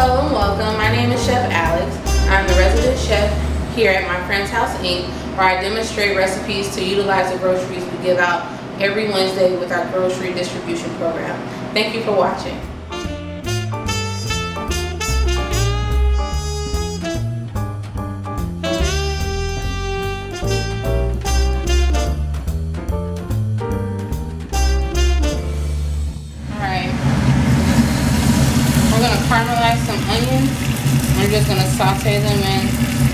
Hello and welcome. My name is Chef Alex. I'm the resident chef here at My Friend's House Inc., where I demonstrate recipes to utilize the groceries we give out every Wednesday with our grocery distribution program. Thank you for watching. We're going to caramelize some onions. We're just going to saute them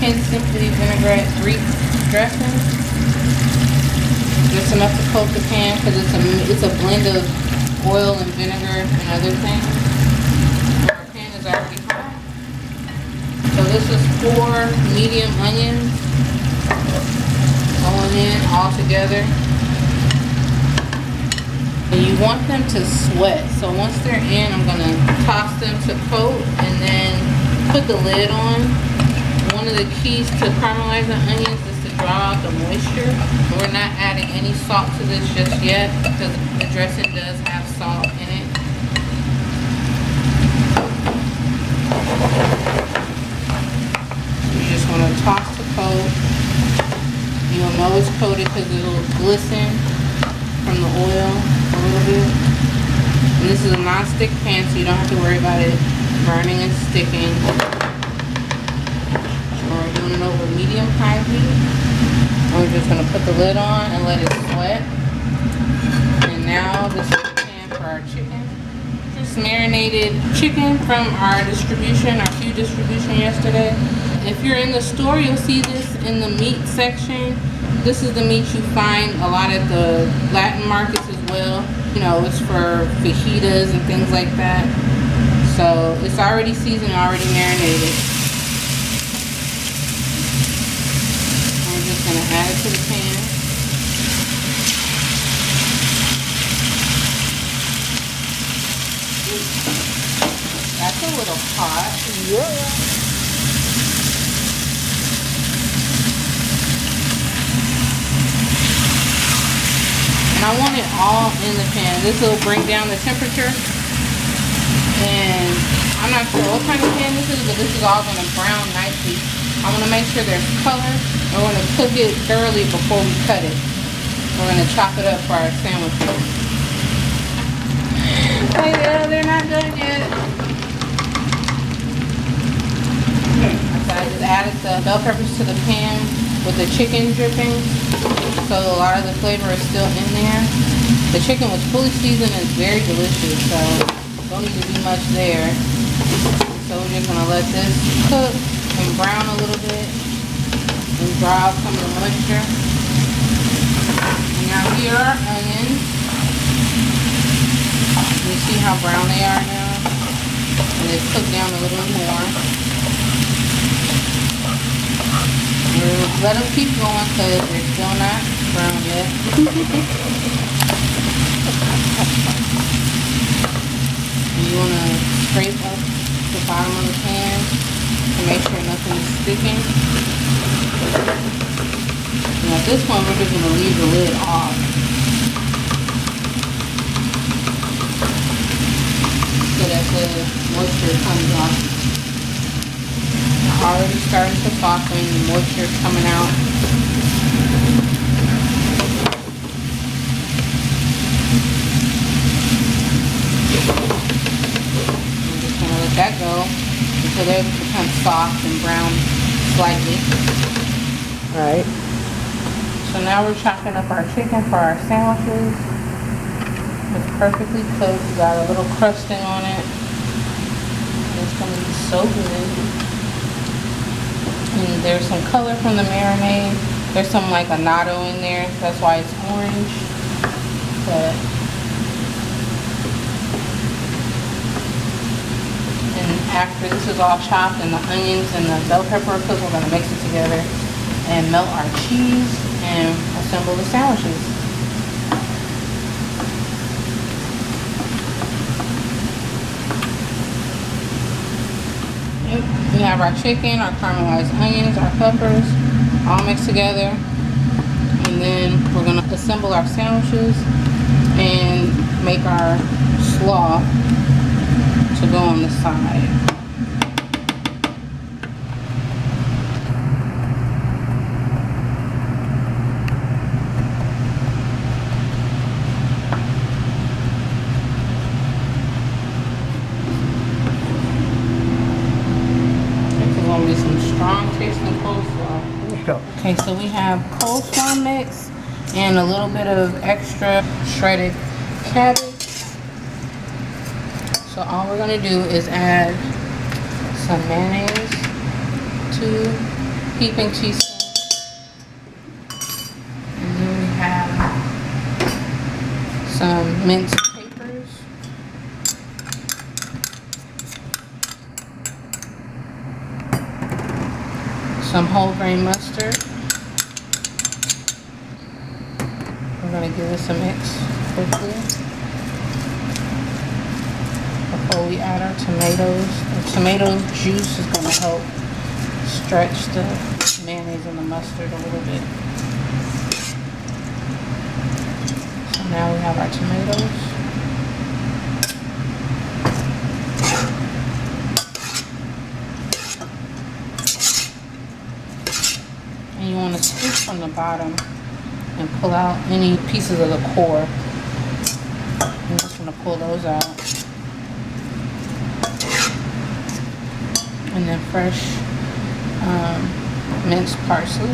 in simply vinaigrette Greek dressing. Just enough to coat the pan because it's a blend of oil and vinegar and other things. Our pan is already hot. So this is 4 medium onions going in all together. And you want them to sweat. So once they're in, I'm going to toss them to coat and then put the lid on. One of the keys to caramelize the onions is to draw out the moisture. We're not adding any salt to this just yet because the dressing does have salt in it. You just want to toss the coat. You'll know it's coated because it'll glisten from the oil a little bit. And this is a non-stick pan, so you don't have to worry about it burning and sticking. So we're doing it over medium-high heat. And we're just going to put the lid on and let it sweat. And now this is the pan for our chicken. Just marinated chicken from our distribution, our few distribution yesterday. If you're in the store, you'll see this in the meat section. This is the meat you find a lot at the Latin markets as well. You know, it's for fajitas and things like that. So it's already seasoned, already marinated. We're just going to add it to the pan. That's a little hot. Yeah. I want it all in the pan. This will bring down the temperature. And I'm not sure what kind of pan this is, but this is all going to brown nicely. I want to make sure there's color. And we're going to cook it thoroughly before we cut it. We're going to chop it up for our sandwiches. Oh yeah, they're not done yet. So I just added the bell peppers to the pan with the chicken dripping. So a lot of the flavor is still in there. The chicken was fully seasoned and it's very delicious, so don't need to do much there. So we're just gonna let this cook and brown a little bit and draw out some of the moisture. And now here are our onions. You see how brown they are now? And they've cooked down a little more. Let them keep going because they're still not brown yet. You want to scrape up the bottom of the pan to make sure nothing is sticking. And at this point, we're just going to leave the lid off so that the moisture comes off. Already starting to soften, the moisture is coming out. I'm just going to let that go until they become soft and brown slightly. Alright. So now we're chopping up our chicken for our sandwiches. It's perfectly cooked, got a little crusting on it. It's going to be so good. And there's some color from the marinade. There's some like annatto in there. That's why it's orange. But and after this is all chopped and the onions and the bell pepper are cooked, we're going to mix it together and melt our cheese and assemble the sandwiches. We have our chicken, our caramelized onions, our peppers, all mixed together. And then we're going to assemble our sandwiches and make our slaw to go on the side. Okay, so we have coleslaw mix and a little bit of extra shredded cabbage. So all we're gonna do is add some mayonnaise, 2 heaping teaspoons, and then we have some minced capers, some whole grain mustard. We're going to give this a mix quickly before we add our tomatoes. The tomato juice is going to help stretch the mayonnaise and the mustard a little bit. So now we have our tomatoes. And you want to scoop from the bottom and pull out any pieces of the core. I'm just going to pull those out. And then fresh minced parsley.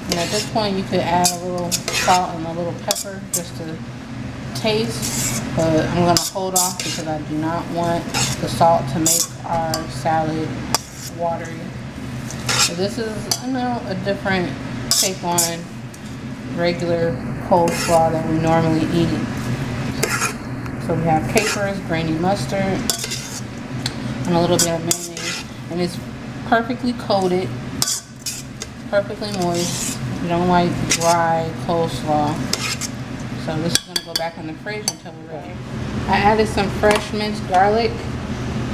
And at this point you could add a little salt and a little pepper just to taste, but I'm going to hold off because I do not want the salt to make our salad watery. So this is, I know, a different take on regular coleslaw that we normally eat. So we have capers, grainy mustard, and a little bit of mayonnaise. And it's perfectly coated, perfectly moist. We don't like dry coleslaw. So this is going to go back in the fridge until we're ready. I added some fresh minced garlic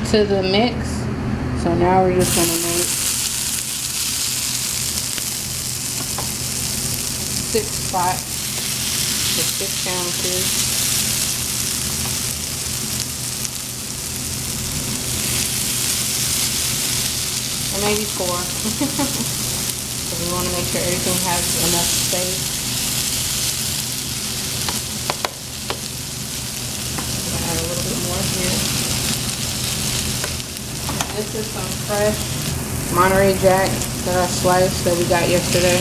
to the mix. So now we're just going to make 6 spots with 6 sandwiches. Or maybe 4. So we want to make sure everything has enough space. I'm going to add a little bit more here. This is some fresh Monterey Jack that I sliced that we got yesterday.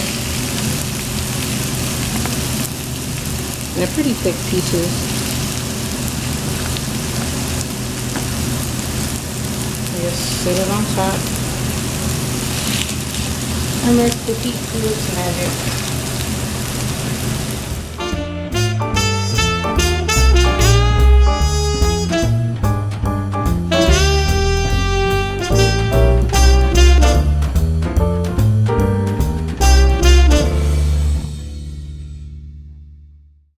And they're pretty thick pieces. Just sit it on top. And let the heat do its magic.